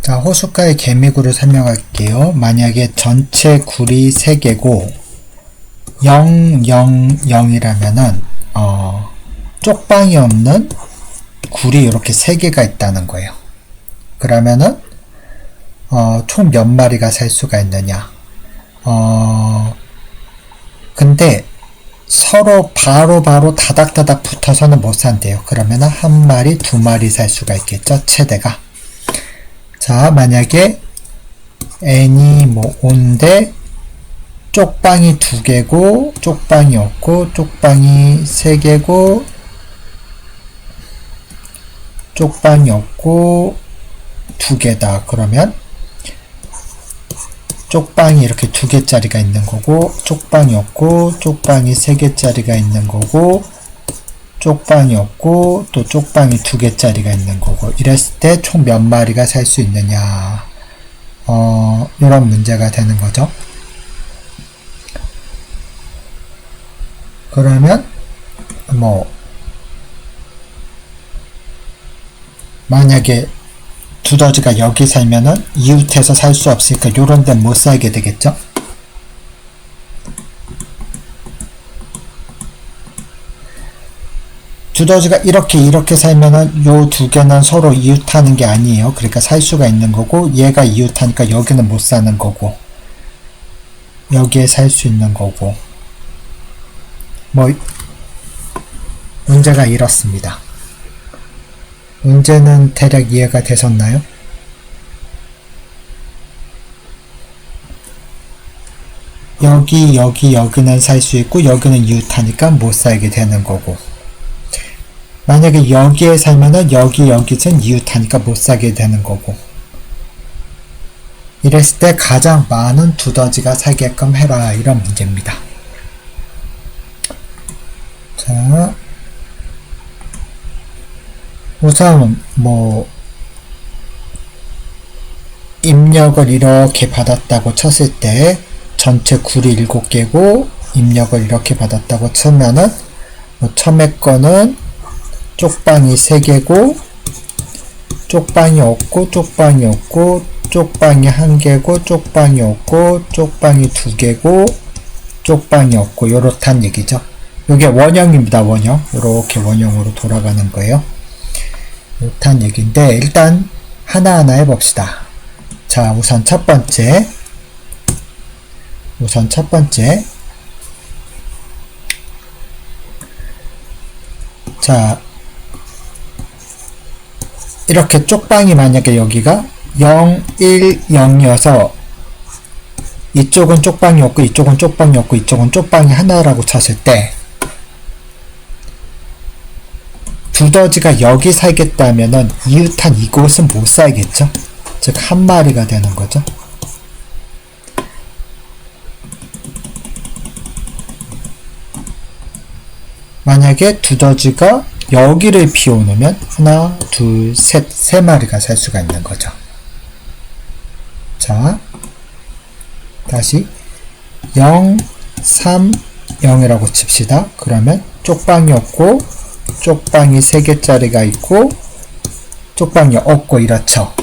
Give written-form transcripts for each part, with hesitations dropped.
자, 호숫가의 개미굴을 설명할게요. 만약에 전체 굴이 3개고 0, 0, 0이라면은 쪽방이 없는 굴이 이렇게 3개가 있다는 거예요. 그러면은 총 몇 마리가 살 수가 있느냐? 근데 서로 바로 다닥다닥 붙어서는 못 산대요. 그러면은 한 마리, 2마리 살 수가 있겠죠? 최대가. 자, 만약에 n이 뭐 5인데 쪽방이 2개고 쪽방이 없고 쪽방이 3개고 쪽방이 없고 2개다. 그러면 쪽방이 이렇게 2개짜리가 있는 거고 쪽방이 없고 쪽방이 3개짜리가 있는 거고 쪽방이 없고 또 쪽방이 2개짜리가 있는 거고 이랬을 때 총 몇 마리가 살 수 있느냐 이런 문제가 되는 거죠. 그러면 뭐 만약에 두더지가 여기 살면은 이웃해서 살 수 없으니까 요런 데는 못 살게 되겠죠. 두더지가 이렇게 살면은 요 2개는 서로 이웃하는 게 아니에요. 그러니까 살 수가 있는 거고 얘가 이웃하니까 여기는 못 사는 거고 여기에 살 수 있는 거고 뭐 문제가 이렇습니다. 문제는 대략 이해가 되셨나요? 여기는 살 수 있고 여기는 이웃하니까 못 살게 되는 거고 만약에 여기에 살면은 여기선 이웃하니까 못 살게 되는 거고 이랬을 때 가장 많은 두더지가 살게끔 해라 이런 문제입니다. 자, 우선 뭐 입력을 이렇게 받았다고 쳤을 때 전체 굴이 7개고 입력을 이렇게 받았다고 치면은 뭐 처음에 거는 쪽방이 3개고 쪽방이 없고 쪽방이 없고 쪽방이 1개고 쪽방이 없고 쪽방이 2개고 쪽방이 없고 요렇단 얘기죠. 요게 원형입니다. 원형. 요렇게 원형으로 돌아가는 거예요. 요렇단 얘기인데 일단 하나하나 해봅시다. 자, 우선 첫 번째 자, 이렇게 쪽방이 만약에 여기가 0, 1, 0이어서 이쪽은 쪽방이 없고 이쪽은 쪽방이 없고 이쪽은 쪽방이 하나라고 쳤을 때 두더지가 여기 살겠다면은 이웃한 이곳은 못 살겠죠? 즉 한 마리가 되는 거죠. 만약에 두더지가 여기를 비워놓으면 하나, 둘, 셋, 3마리가 살 수가 있는 거죠. 자, 다시 0, 3, 0이라고 칩시다. 그러면 쪽방이 없고 쪽방이 3개짜리가 있고 쪽방이 없고 이렇죠.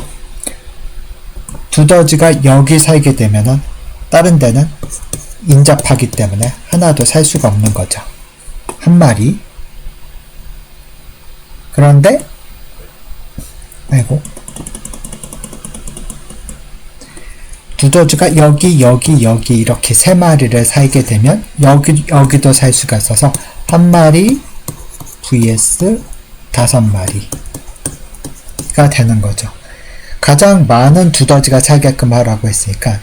두더지가 여기 살게 되면은 다른 데는 인접하기 때문에 하나도 살 수가 없는 거죠. 한 마리. 그런데 두더지가 여기 이렇게 3마리를 살게 되면 여기도 살 수가 있어서 한 마리 vs 5마리가 되는 거죠. 가장 많은 두더지가 살게끔 하라고 했으니까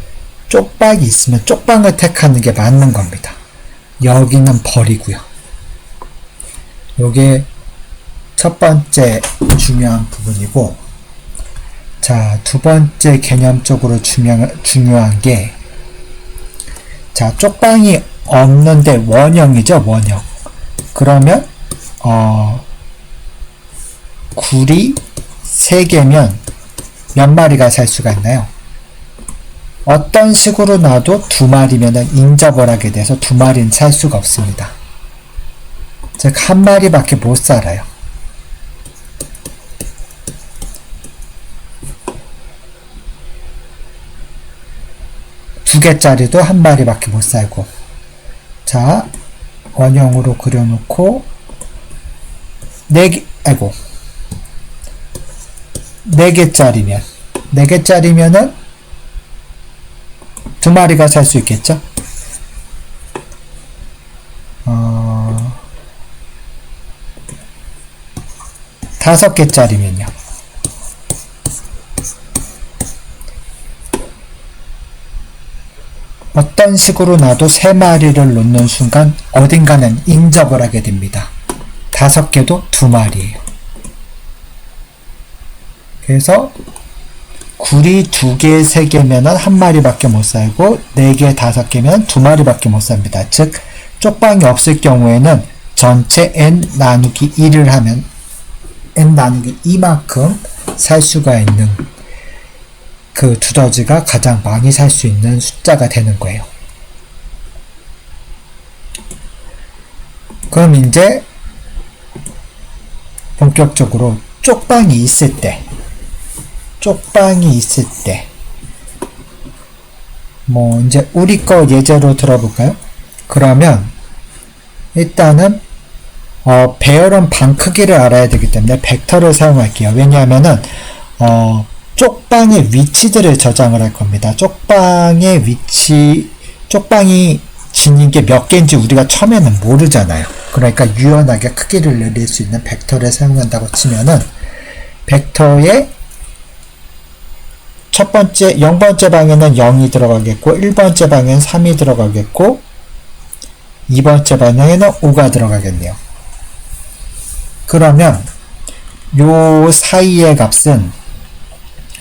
쪽방이 있으면 쪽방을 택하는 게 맞는 겁니다. 여기는 버리고요. 요게 첫 번째 중요한 부분이고, 자, 두 번째 개념적으로 중요한 게, 자, 쪽방이 없는데 원형이죠, 원형. 그러면 굴이 3개면 몇 마리가 살 수가 있나요? 어떤 식으로 놔도 2마리면 인접을 하게 돼서 2마리는 살 수가 없습니다. 즉, 한 마리밖에 못 살아요. 2개짜리도 한 마리밖에 못 살고. 자, 원형으로 그려놓고 4개, 아이고 4개짜리면은 2마리가 살 수 있겠죠? 5개짜리면요. 어떤 식으로 놔도 3마리를 놓는 순간 어딘가는 인접을 하게 됩니다. 5개도 2마리예요. 그래서 굴이 2개, 3개면은 1마리밖에 못 살고 4개, 5개면 2마리밖에 못 삽니다. 즉 쪽방이 없을 경우에는 전체 n 나누기 1을 하면 n 나누기 2만큼 살 수가 있는 그 두더지가 가장 많이 살 수 있는 숫자가 되는 거예요. 그럼 이제 본격적으로 쪽방이 있을 때 뭐 이제 우리 거 예제로 들어볼까요? 그러면 일단은 배열은 방 크기를 알아야 되기 때문에 벡터를 사용할게요. 왜냐하면은 쪽방의 위치들을 저장을 할 겁니다. 쪽방의 위치, 쪽방이 지닌 게 몇 개인지 우리가 처음에는 모르잖아요. 그러니까 유연하게 크기를 내릴 수 있는 벡터를 사용한다고 치면은 벡터의 첫 번째 0번째 방에는 0이 들어가겠고 1번째 방에는 3이 들어가겠고 2번째 방에는 5가 들어가겠네요. 그러면 요 사이의 값은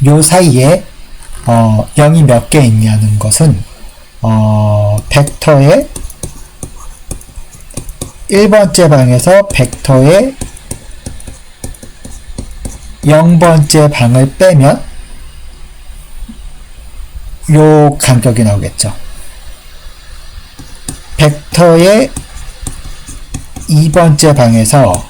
요 사이에 0이 몇 개 있냐는 것은 벡터의 1번째 방에서 벡터의 0번째 방을 빼면 요 간격이 나오겠죠. 벡터의 2번째 방에서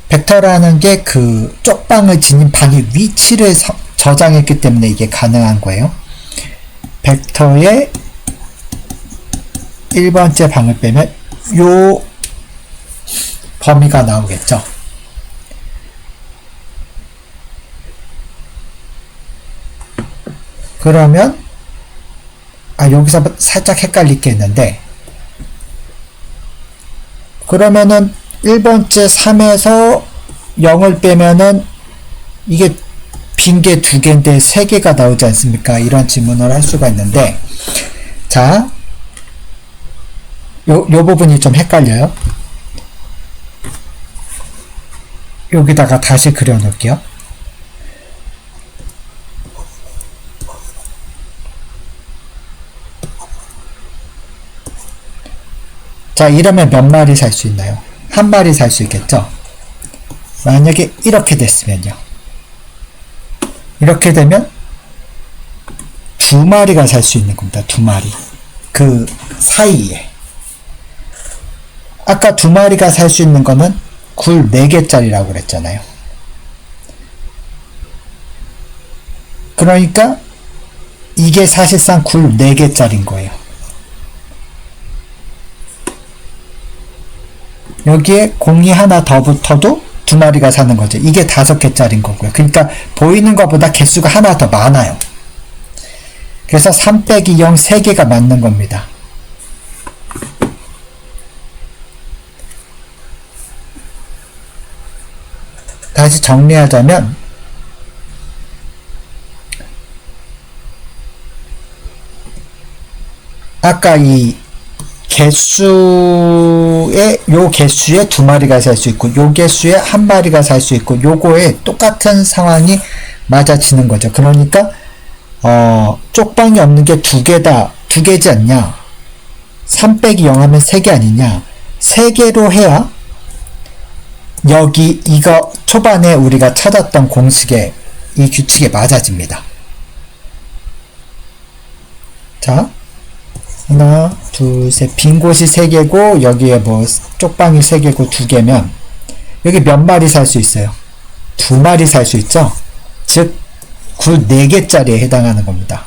벡터라는 게 그 쪽방을 지닌 방의 위치를 저장했기 때문에 이게 가능한 거예요. 벡터의 1번째 방을 빼면 요 범위가 나오겠죠. 그러면 여기서 살짝 헷갈릴 게 있는데, 그러면은 1번째 3에서 0을 빼면은 이게 빈 게 2개인데 3개가 나오지 않습니까? 이런 질문을 할 수가 있는데, 자, 요 부분이 좀 헷갈려요. 여기다가 다시 그려 놓을게요. 자, 이러면 몇 마리 살 수 있나요? 1마리 살 수 있겠죠? 만약에 이렇게 됐으면요. 이렇게 되면 2마리가 살 수 있는 겁니다. 2마리. 그 사이에. 아까 2마리가 살 수 있는 거는 굴 4개짜리라고 그랬잖아요. 그러니까 이게 사실상 굴 4개짜리인 거예요. 여기에 공이 하나 더 붙어도 2마리가 사는 거죠. 이게 5개짜리인 거고요. 그러니까 보이는 것보다 개수가 하나 더 많아요. 그래서 3 빼기 0 3개가 맞는 겁니다. 다시 정리하자면 아까 이 요 개수에 2마리가 살 수 있고, 요 개수에 1마리가 살 수 있고, 요거에 똑같은 상황이 맞아지는 거죠. 그러니까, 쪽방이 없는 게 2개지 않냐? 3 빼기 0 하면 3개 아니냐? 3개로 해야, 여기, 이거, 초반에 우리가 찾았던 공식에, 이 규칙에 맞아집니다. 자. 하나, 둘, 셋. 빈 곳이 3개고, 여기에 뭐, 쪽방이 3개고, 2개면, 여기 몇 마리 살 수 있어요? 2마리 살 수 있죠? 즉, 굴 4개짜리에 해당하는 겁니다.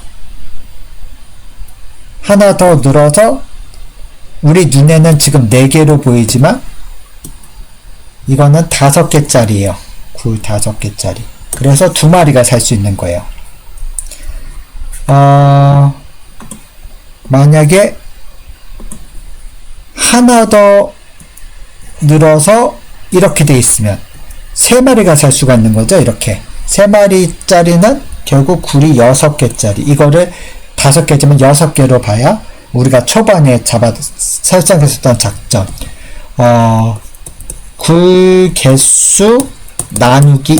하나 더 늘어서 우리 눈에는 지금 4개로 보이지만 이거는 5개짜리예요. 굴 5개짜리. 그래서 2마리가 살 수 있는 거예요. 만약에 하나 더 늘어서 이렇게 돼 있으면 3마리가 살 수가 있는 거죠. 이렇게 3마리짜리는 결국 굴이 6개짜리. 이거를 5개지만 6개로 봐야 우리가 초반에 설정했었던 작전. 굴 개수 나누기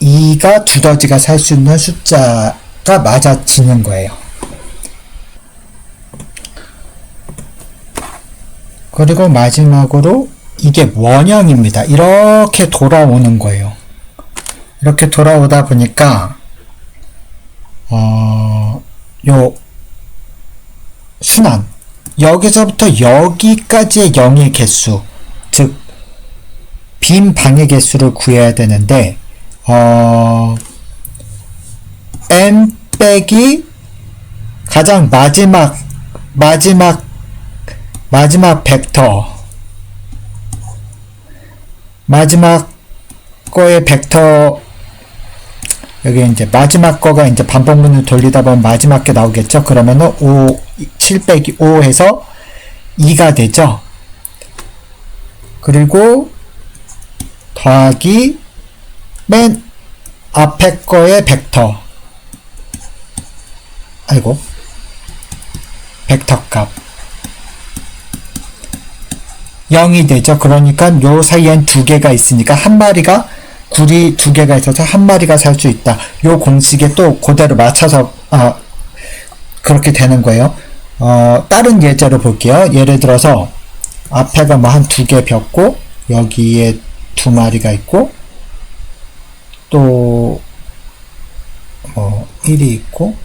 2가 두더지가 살 수 있는 숫자가 맞아지는 거예요. 그리고 마지막으로 이게 원형입니다. 이렇게 돌아오는 거예요. 이렇게 돌아오다 보니까 요 순환 여기서부터 여기까지의 0의 개수, 즉 빈 방의 개수를 구해야 되는데 n 빼기 가장 마지막 벡터, 마지막 거의 벡터, 여기 이제 마지막 거가 이제 반복문을 돌리다 보면 마지막 게 나오겠죠. 그러면은 7 빼기 5 해서 2가 되죠. 그리고 더하기 맨 앞에 거의 벡터, 벡터 값 0이 되죠. 그러니까 요 사이엔 2개가 있으니까 한 마리가 굴이 2개가 있어서 한 마리가 살 수 있다. 요 공식에 또 그대로 맞춰서 그렇게 되는 거예요. 다른 예제로 볼게요. 예를 들어서 앞에가 뭐 한 2개 벽고 여기에 2마리가 있고 또 뭐 1이 있고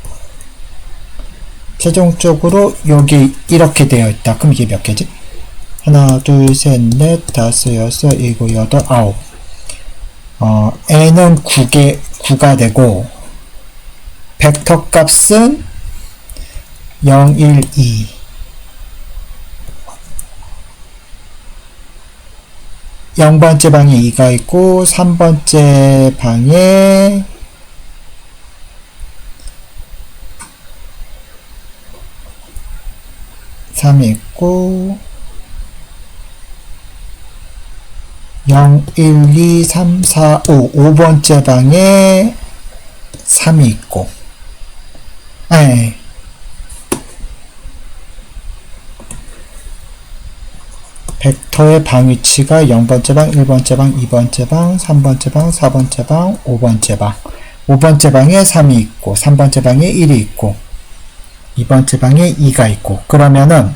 최종적으로 여기 이렇게 되어 있다. 그럼 이게 몇 개지? 하나, 둘, 셋, 넷, 다섯, 여섯, 일곱, 여덟, 아홉. n은 9가 되고, 벡터 값은 0, 1, 2. 0번째 방에 2가 있고, 3번째 방에 3이 있고, 0, 1, 2, 3, 4, 5. 5번째 방에 3이 있고. 벡터의 방 위치가 0번째 방, 1번째 방, 2번째 방, 3번째 방, 4번째 방, 5번째 방. 5번째 방에 3이 있고, 3번째 방에 1이 있고, 2번째 방에 2가 있고. 그러면은,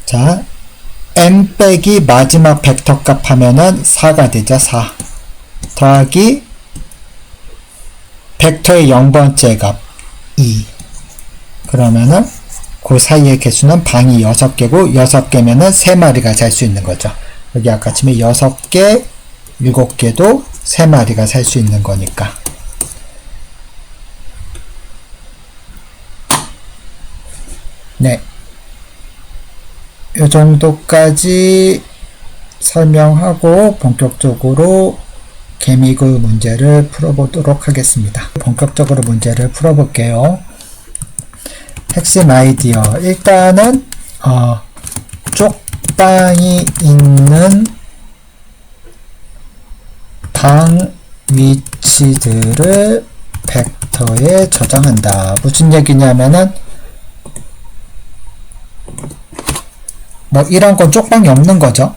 자, n 빼기 마지막 벡터 값 하면은 4가 되죠. 4 더하기 벡터의 0번째 값 2. 그러면은 그 사이의 개수는 방이 6개고 6개면은 3마리가 살 수 있는 거죠. 여기 아까 치면 6개, 7개도 3마리가 살 수 있는 거니까. 네. 요 정도까지 설명하고 본격적으로 개미굴 문제를 풀어보도록 하겠습니다. 본격적으로 문제를 풀어볼게요. 핵심 아이디어. 일단은 쪽방이 있는 방 위치들을 벡터에 저장한다. 무슨 얘기냐면은 뭐 이런 건 쪽방이 없는 거죠.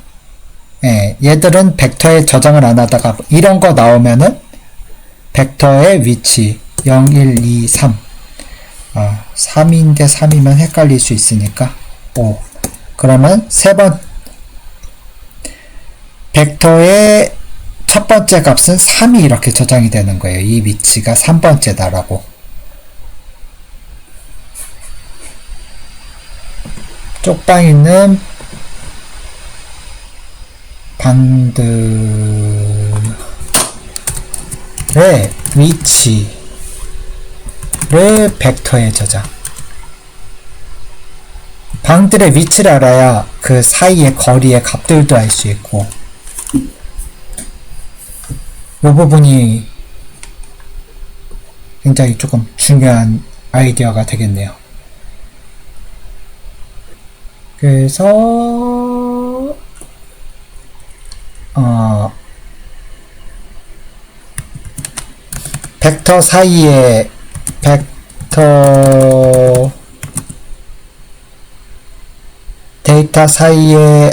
예, 얘들은 벡터에 저장을 안 하다가 이런 거 나오면은 벡터의 위치 0, 1, 2, 3 3인데 3이면 헷갈릴 수 있으니까 5. 그러면 벡터의 첫 번째 값은 3이 이렇게 저장이 되는 거예요. 이 위치가 3번째다라고. 쪽방 있는 방들의 위치 벡터에 저장. 방들의 위치를 알아야 그 사이의 거리의 값들도 알 수 있고, 이 부분이 굉장히 조금 중요한 아이디어가 되겠네요. 그래서 벡터 사이에 데이터 사이에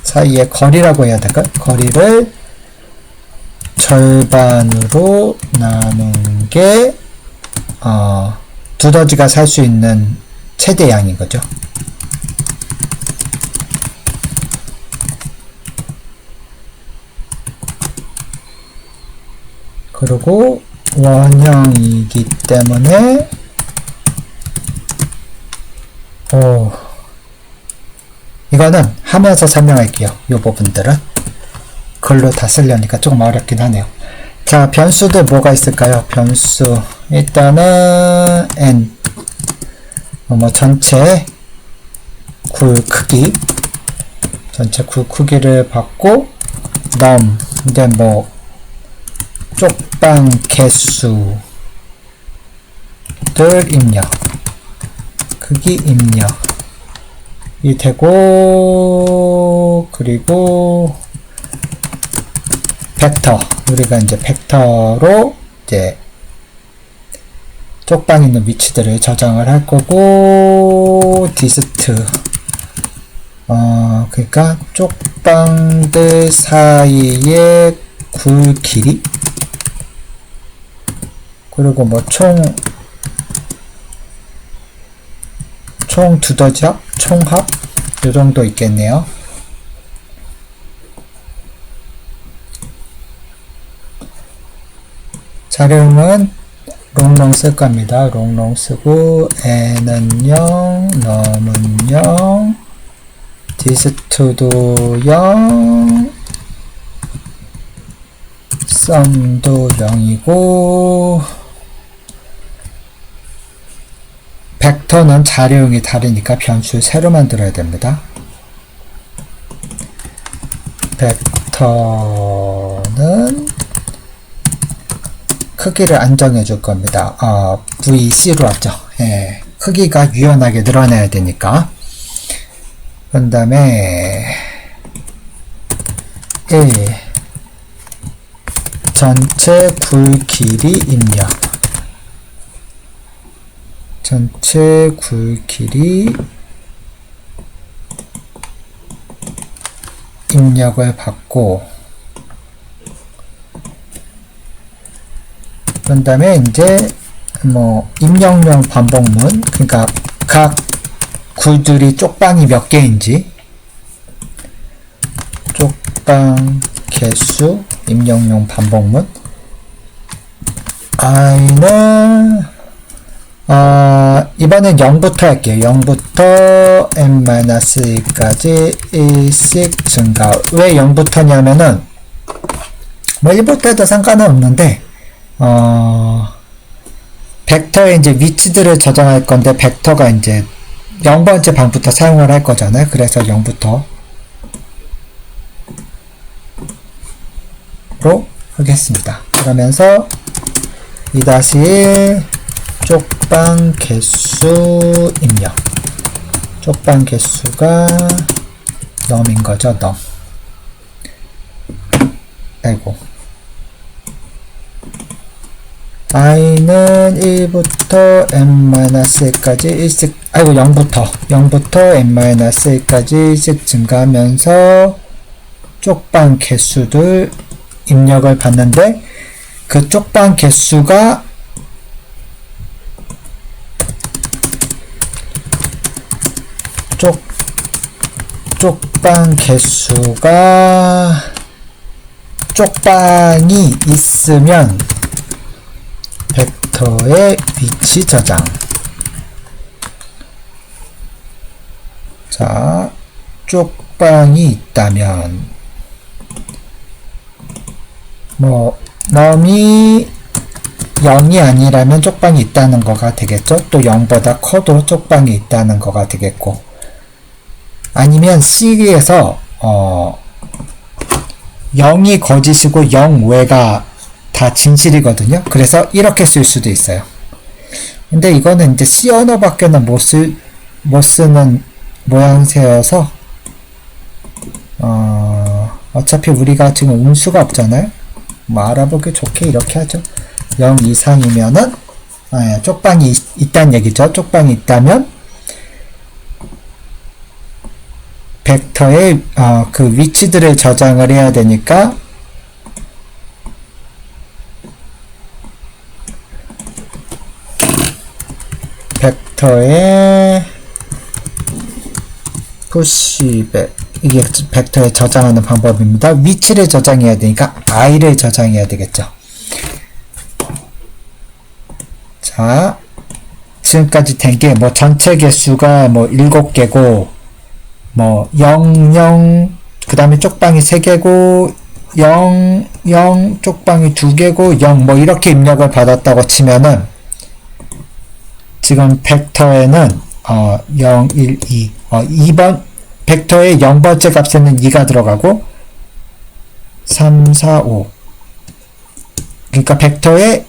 사이의 거리라고 해야 될까? 거리를 절반으로 나눈 게 두더지가 살 수 있는 최대양인 거죠. 그리고 원형이기 때문에 이거는 하면서 설명할게요. 이 부분들은 글로 다 쓰려니까 조금 어렵긴 하네요. 자, 변수들 뭐가 있을까요? 변수 일단은 n 전체 굴 크기, 전체 굴 크기를 받고 num 이제 쪽방 개수들 입력, 크기 입력이 되고, 그리고 벡터, 우리가 이제 벡터로 이제 쪽방 있는 위치들을 저장을 할 거고, 디스트 그러니까 쪽방들 사이의 굴 길이, 그리고 총 두더지 합, 총합 요 정도 있겠네요. 자료는 롱롱 쓸 겁니다. 롱롱 쓰고 n은 0, num은 0, 디스트도 0, sum도 0이고, 벡터는 자료형이 다르니까 변수 새로 만들어야 됩니다. 벡터는 크기를 안정해 줄 겁니다. VC로 왔죠. 예, 크기가 유연하게 늘어나야 되니까. 그 다음에 1 전체 굴 길이 입력, 전체 굴 길이 입력을 받고, 그 다음에 이제 입력용 반복문, 그러니까 각 굴들이 쪽방이 몇 개인지, 쪽방 개수 입력용 반복문, i는 이번엔 0부터 할게요. 0부터 n-1까지 1씩 증가. 왜 0부터냐면은 1부터 해도 상관은 없는데 벡터에 이제 위치들을 저장할 건데, 벡터가 이제 0번째 방부터 사용을 할 거잖아요. 그래서 0부터 로 하겠습니다. 그러면서 2-1 쪽방 개수 입력, 쪽방 개수가 num인 거죠. num. 아이고, i는 1부터 n-1까지 1씩, 0부터 n-1까지 1씩 증가하면서 쪽방 개수들 입력을 받는데, 그 쪽방 개수가 쪽방 개수가 쪽방이 있으면 벡터의 위치 저장. 자, 쪽방이 있다면 뭐 num이 0이 아니라면 쪽방이 있다는 거가 되겠죠. 또 0보다 커도 쪽방이 있다는 거가 되겠고, 아니면 C에서 0이 거짓이고 0 외가 다 진실이거든요. 그래서 이렇게 쓸 수도 있어요. 근데 이거는 이제 C 언어밖에는 못 쓰는 모양새여서 어차피 우리가 지금 음수가 없잖아요. 뭐 알아보기 좋게 이렇게 하죠. 0 이상이면은 쪽방이 있다는 얘기죠. 쪽방이 있다면 벡터의 그 위치들을 저장을 해야 되니까 벡터의 푸시백, 이게 벡터에 저장하는 방법입니다. 위치를 저장해야 되니까 i를 저장해야 되겠죠. 자, 지금까지 된 게 뭐 전체 개수가 뭐 7개고 뭐 0, 0, 그 다음에 쪽방이 3개고 0, 0, 쪽방이 2개고 0, 뭐 이렇게 입력을 받았다고 치면은 지금 벡터에는 0, 1, 2 2번 벡터의 0번째 값에는 2가 들어가고 3, 4, 5 그러니까 벡터의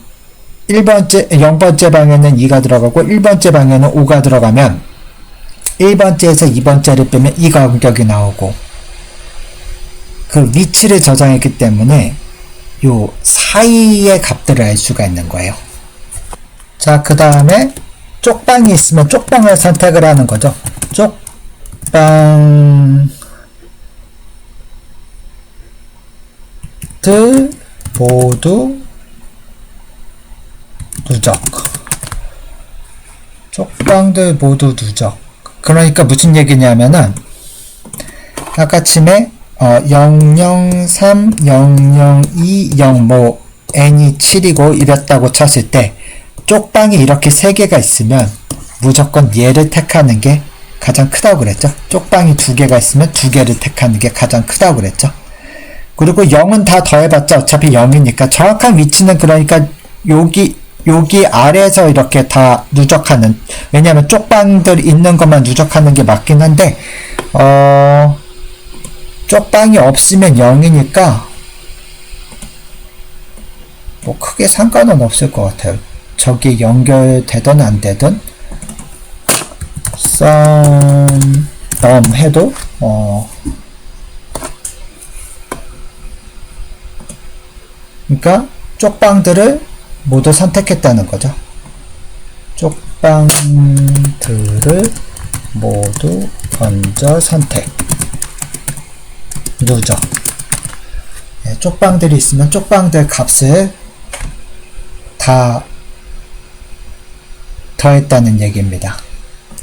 0번째 방에는 2가 들어가고 1번째 방에는 5가 들어가면 1번째에서 2번째를 빼면 이 간격이 나오고, 그 위치를 저장했기 때문에 요 사이의 값들을 알 수가 있는 거예요. 자, 그 다음에 쪽방이 있으면 쪽방을 선택을 하는 거죠. 쪽방들 모두 누적. 쪽방들 모두 누적. 그러니까 무슨 얘기냐면은 아까침에 003, 002, 0 뭐 n이 7이고 이랬다고 쳤을 때 쪽방이 이렇게 3개가 있으면 무조건 얘를 택하는 게 가장 크다고 그랬죠. 쪽방이 2개가 있으면 2개를 택하는 게 가장 크다고 그랬죠. 그리고 0은 다 더해봤자 어차피 0이니까 정확한 위치는 그러니까 여기 아래에서 이렇게 다 누적하는, 왜냐하면 쪽방들 있는 것만 누적하는 게 맞긴 한데 쪽방이 없으면 0이니까 뭐 크게 상관은 없을 것 같아요. 저기 연결되든 안 되든 해도 그러니까 쪽방들을 모두 선택했다는 거죠. 쪽방들을 모두 먼저 선택. 누적. 쪽방들이 있으면 쪽방들 값을 다 더했다는 얘기입니다.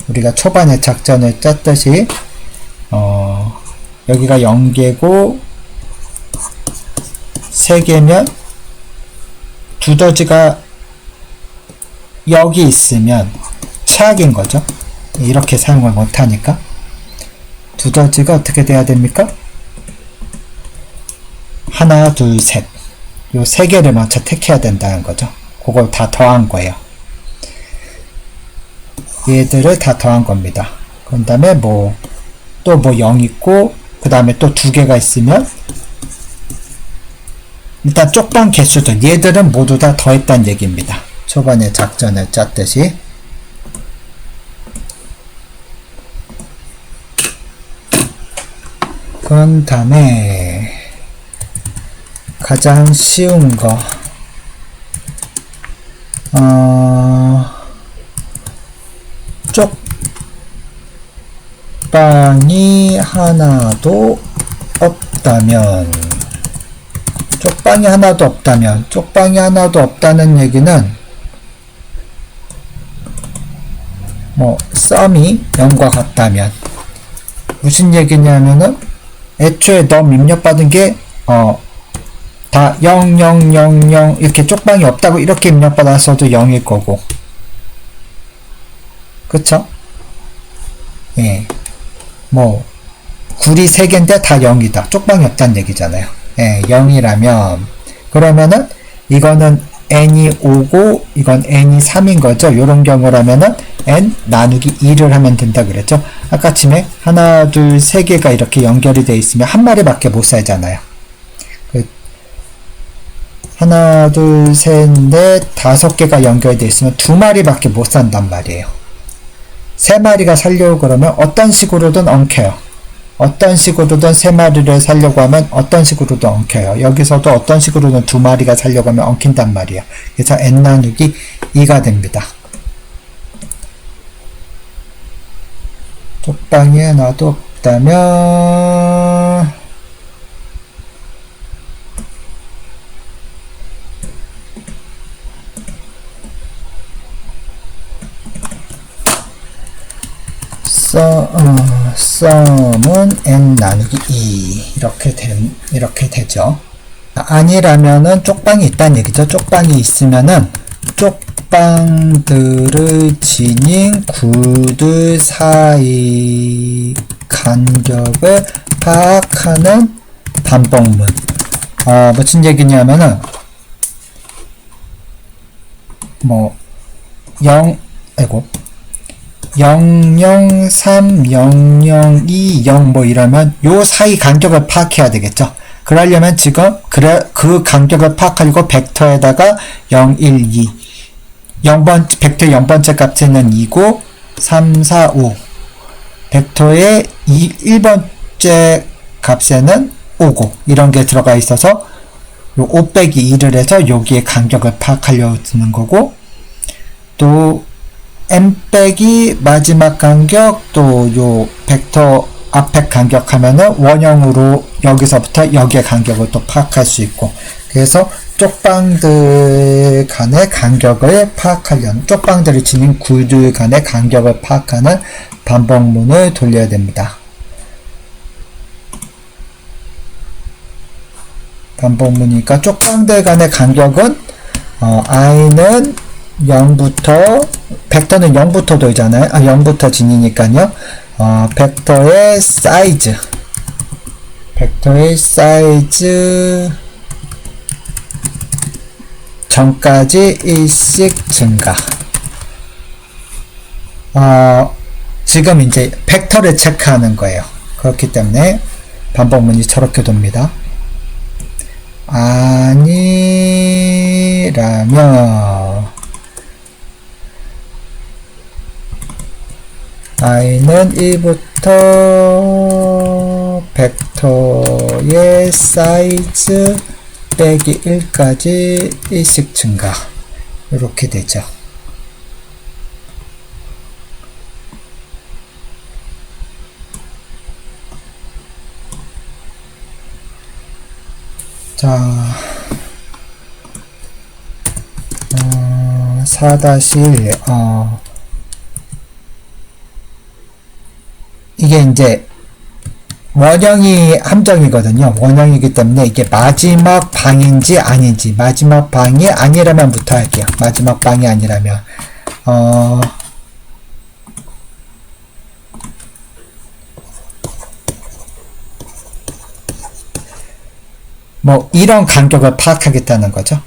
우리가 초반에 작전을 짰듯이 여기가 0개고 3개면 두더지가 여기 있으면 최악인 거죠. 이렇게 사용을 못하니까. 두더지가 어떻게 돼야 됩니까? 하나, 둘, 셋. 요 3개를 먼저 택해야 된다는 거죠. 그걸 다 더한 거예요. 얘들을 다 더한 겁니다. 그 다음에 또 0 있고, 그 다음에 또 2개가 있으면 일단 쪽방 개수들 얘들은 모두 다 더했다는 얘기입니다. 초반에 작전을 짰듯이. 그 다음에 가장 쉬운 거 쪽방이 하나도 없다면, 쪽방이 하나도 없다는 얘기는 썸이 0과 같다면, 무슨 얘기냐면은 애초에 너무 입력받은 게 다 0, 0, 0, 0 이렇게 쪽방이 없다고 이렇게 입력받아서도 0일 거고, 그쵸? 예. 굴이 3개인데 다 0이다. 쪽방이 없다는 얘기잖아요. 예, 0이라면, 그러면은 이거는 n이 5고 이건 n이 3인 거죠. 이런 경우라면은 n 나누기 2를 하면 된다 그랬죠. 아까 침에 하나, 둘, 세 개가 이렇게 연결이 되어 있으면 한 마리밖에 못 살잖아요. 하나, 둘, 셋, 넷, 다섯 개가 연결되어 있으면 두 마리밖에 못 산단 말이에요. 세 마리가 살려고 그러면 어떤 식으로든 엉켜요. 어떤 식으로든 세 마리를 살려고 하면 어떤 식으로든 엉켜요. 여기서도 어떤 식으로든 두 마리가 살려고 하면 엉킨단 말이에요. 그래서 n 나누기 2가 됩니다. 쪽방이 하나도 없다면 썸은 n 나누기 2 이렇게 되죠. 아니라면은 쪽방이 있다는 얘기죠. 쪽방이 있으면은 쪽방들을 지닌 구들 사이 간격을 파악하는 반복문. 무슨 얘기냐면은 003, 002, 0 이러면 요 사이 간격을 파악해야 되겠죠. 그러려면 지금 그 간격을 파악하려고 벡터에다가 0, 1, 2 벡터 0번째 값에는 2고 3, 4, 5 벡터의 1번째 값에는 5고 이런 게 들어가 있어서 요 5 빼기 2를 해서 여기에 간격을 파악하려고 쓰는 거고, 또 n 빼기 마지막 간격, 또 요 벡터 앞에 간격 하면은 원형으로 여기서부터 여기의 간격을 또 파악할 수 있고, 그래서 쪽방들 간의 간격을 파악하려는, 쪽방들을 지닌 굴들 간의 간격을 파악하는 반복문을 돌려야 됩니다. 반복문이니까 쪽방들 간의 간격은 i는 0부터, 벡터는 0부터 돌잖아요. 0부터 진이니까요. 벡터의 사이즈 전까지 1씩 증가. 지금 이제 벡터를 체크하는 거예요. 그렇기 때문에 반복문이 저렇게 돕니다. 아니라면 i는 1부터 벡터의 사이즈 빼기 1까지 1씩 증가, 이렇게 되죠. 자, 4-1 이게 이제 원형이 함정이거든요. 원형이기 때문에 이게 마지막 방인지 아닌지, 마지막 방이 아니라면 부터 할게요. 마지막 방이 아니라면 이런 간격을 파악하겠다는 거죠.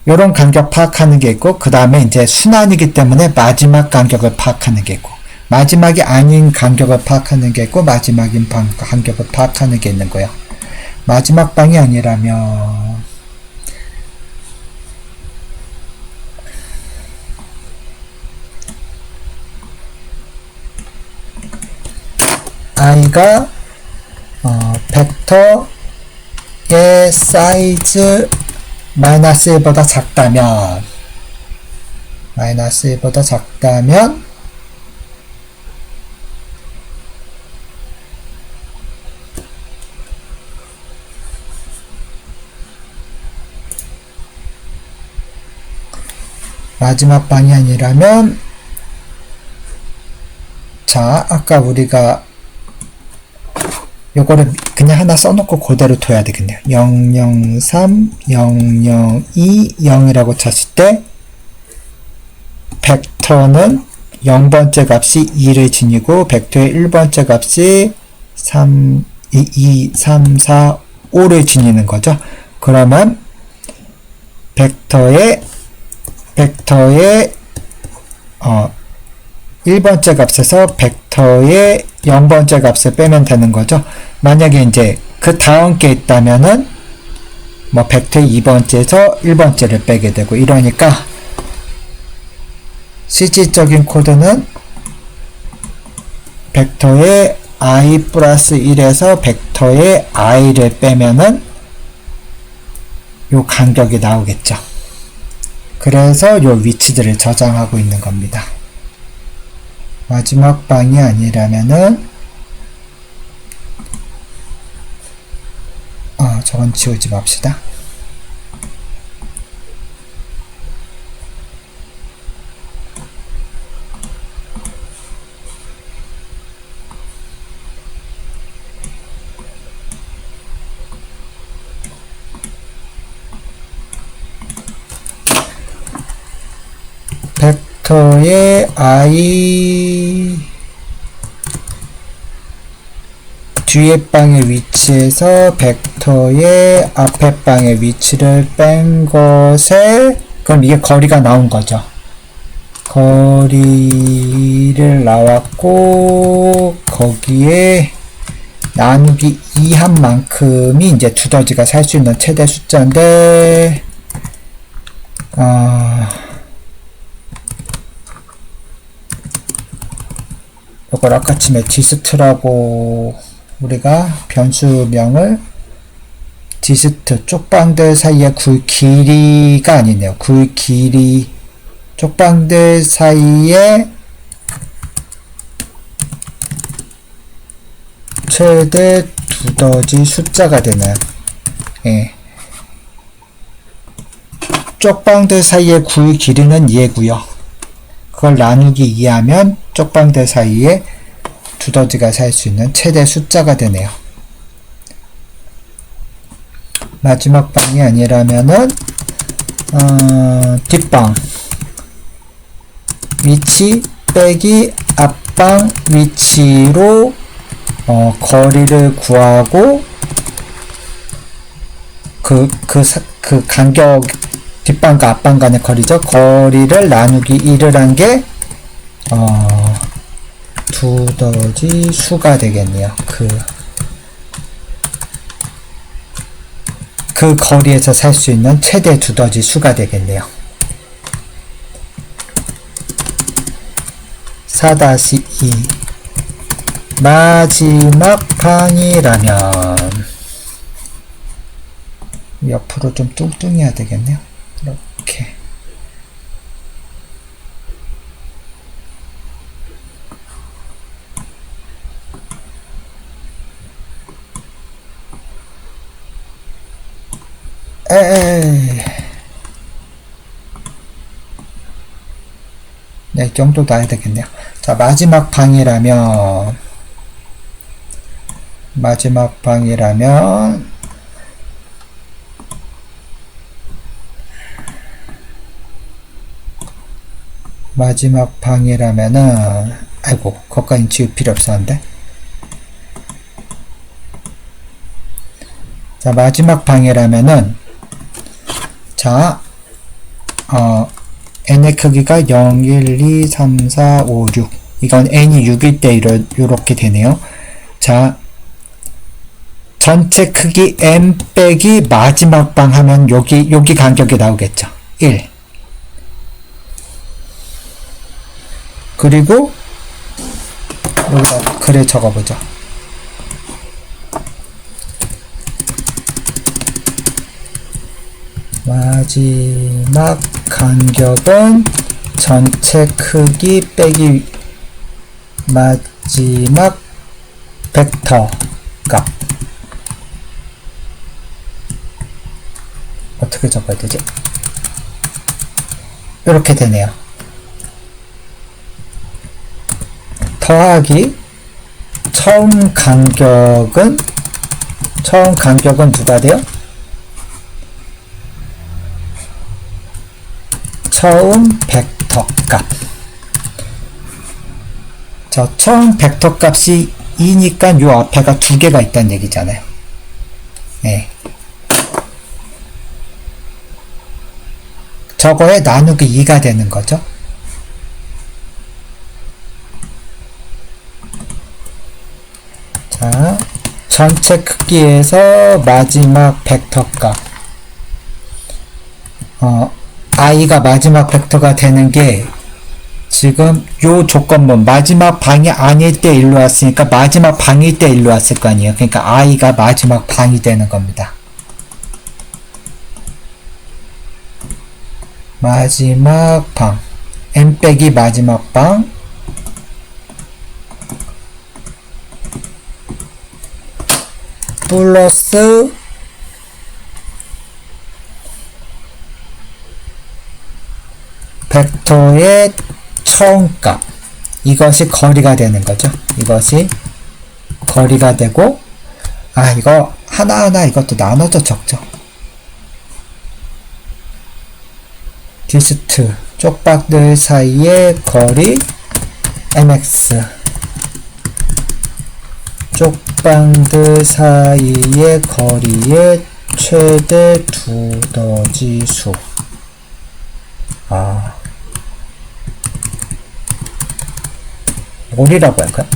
이런 간격 파악하는 게 있고, 그 다음에 이제 순환이기 때문에 마지막 간격을 파악하는 게 있고, 마지막이 아닌 간격을 파악하는 게 있고, 마지막인 간격을 파악하는 게 있는 거예요. 마지막 방이 아니라면 i가 벡터의 사이즈 마이너스 1보다 작다면 마지막 방이 아니라면, 자, 아까 우리가 요거를 그냥 하나 써놓고 그대로 둬야 되겠네요. 003, 002, 0이라고 쳤을 때 벡터는 0번째 값이 2를 지니고 벡터의 1번째 값이 3, 4, 5를 지니는 거죠. 그러면 벡터의 1번째 값에서 벡터의 0번째 값을 빼면 되는 거죠. 만약에 이제 그 다음 게 있다면은 뭐 벡터의 2번째에서 1번째를 빼게 되고 이러니까 실질적인 코드는 벡터의 i 플러스 1에서 벡터의 i를 빼면은 요 간격이 나오겠죠. 그래서 요 위치들을 저장하고 있는 겁니다. 마지막 방이 아니라면은 저건 지우지 맙시다. 벡터의 i 뒤에 방의 위치에서 벡터의 앞에 방의 위치를 뺀 것에 그럼 이게 거리가 나온 거죠. 거리를 나왔고 거기에 나누기 2한 만큼이 이제 두더지가 살 수 있는 최대 숫자인데 이걸 아까쯤에 디스트라고 우리가 변수명을 디스트 쪽방들 사이의 굴 길이가 아니네요. 굴 길이 쪽방들 사이의 최대 두더지 숫자가 되나요? 예. 쪽방들 사이의 굴 길이는 얘고요. 그걸 나누기 2하면 쪽방들 사이에 두더지가 살 수 있는 최대 숫자가 되네요. 마지막 방이 아니라면은 뒷방 위치 빼기 앞방 위치로 거리를 구하고 그 간격 뒷방과 앞방 간의 거리죠. 거리를 나누기 1을 한 게 두더지 수가 되겠네요. 그 거리에서 살 수 있는 최대 두더지 수가 되겠네요. 4-2 마지막 방이라면 옆으로 좀 뚱뚱해야 되겠네요. 이렇게 네, 이 정도 놔야 되겠네요. 자, 마지막 방이라면 아이고, 거기까지 지울 필요 없었는데. 자, 마지막 방이라면은 자, n의 크기가 0, 1, 2, 3, 4, 5, 6 이건 n이 6일 때 요렇게 되네요. 자, 전체 크기 n 빼기 마지막 방 하면 여기 간격이 나오겠죠. 1 그리고 여기다 글을 적어보죠. 마지막 간격은 전체 크기 빼기 마지막 벡터 값. 어떻게 적어야 되지? 이렇게 되네요. 더하기 처음 간격은 누가 돼요? 처음 벡터 값. 자, 처음 벡터 값이 2니까 요 앞에가 두 개가 있다는 얘기잖아요. 네. 저거에 나누기 2가 되는 거죠. 자, 전체 크기에서 마지막 벡터 값. i가 마지막 벡터가 되는 게 지금 요 조건문 마지막 방이 아닐 때 일로 왔으니까 마지막 방일 때 일로 왔을 거 아니에요. 그러니까 i가 마지막 방이 되는 겁니다. 마지막 방 n 빼기 마지막 방 플러스 벡터의 처음값, 이것이 거리가 되는 거죠. 이것이 거리가 되고, 이거 하나하나 이것도 나눠서 적죠. 디스트, 쪽박들 사이의 거리 mx, 쪽방들 사이의 거리의 최대 두더지수. 뭘이라고 할까요?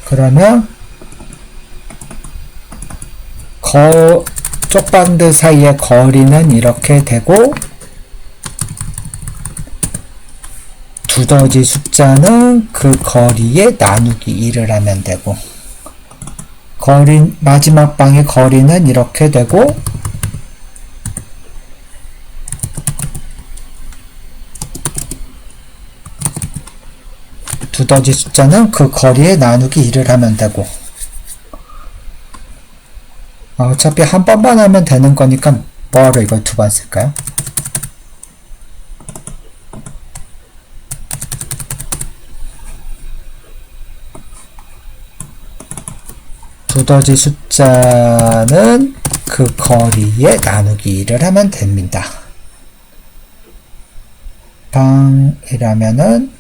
그러면 쪽방들 사이의 거리는 이렇게 되고, 두더지 숫자는 그 거리에 나누기 2를 하면 되고, 마지막 방의 거리는 이렇게 되고, 두더지 숫자는 그 거리에 나누기 2를 하면 되고, 어차피 한 번만 하면 되는 거니까 뭐하러 이걸 두 번 쓸까요? 두더지 숫자는 그 거리에 나누기 2를 하면 됩니다. 방이라면은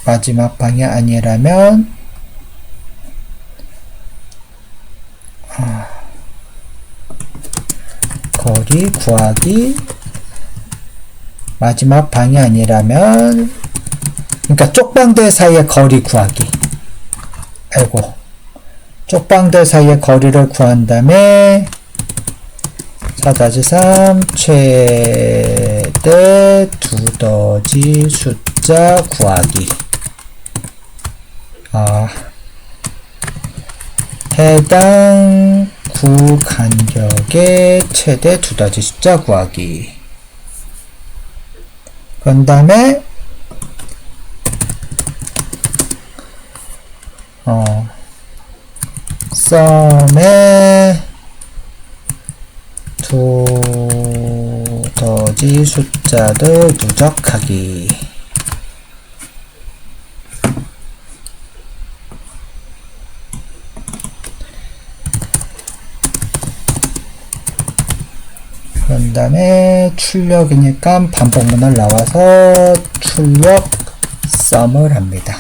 마지막 방이 아니라면 거리 구하기, 마지막 방이 아니라면 그러니까 쪽방들 사이의 거리 구하기. 쪽방들 사이의 거리를 구한 다음에 4-3 최대 두더지 숫자 구하기. 해당 구간격의 최대 두더지 숫자 구하기. 그 다음에 썸의 두더지 숫자를 누적하기. 그 다음에 출력이니까 반복문을 나와서 출력 썸을 합니다.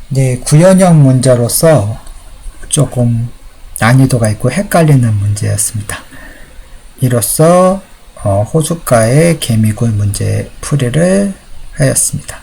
네, 구현형 문제로서 조금 난이도가 있고 헷갈리는 문제였습니다. 이로써 호숫가의 개미굴 문제 풀이를 하였습니다.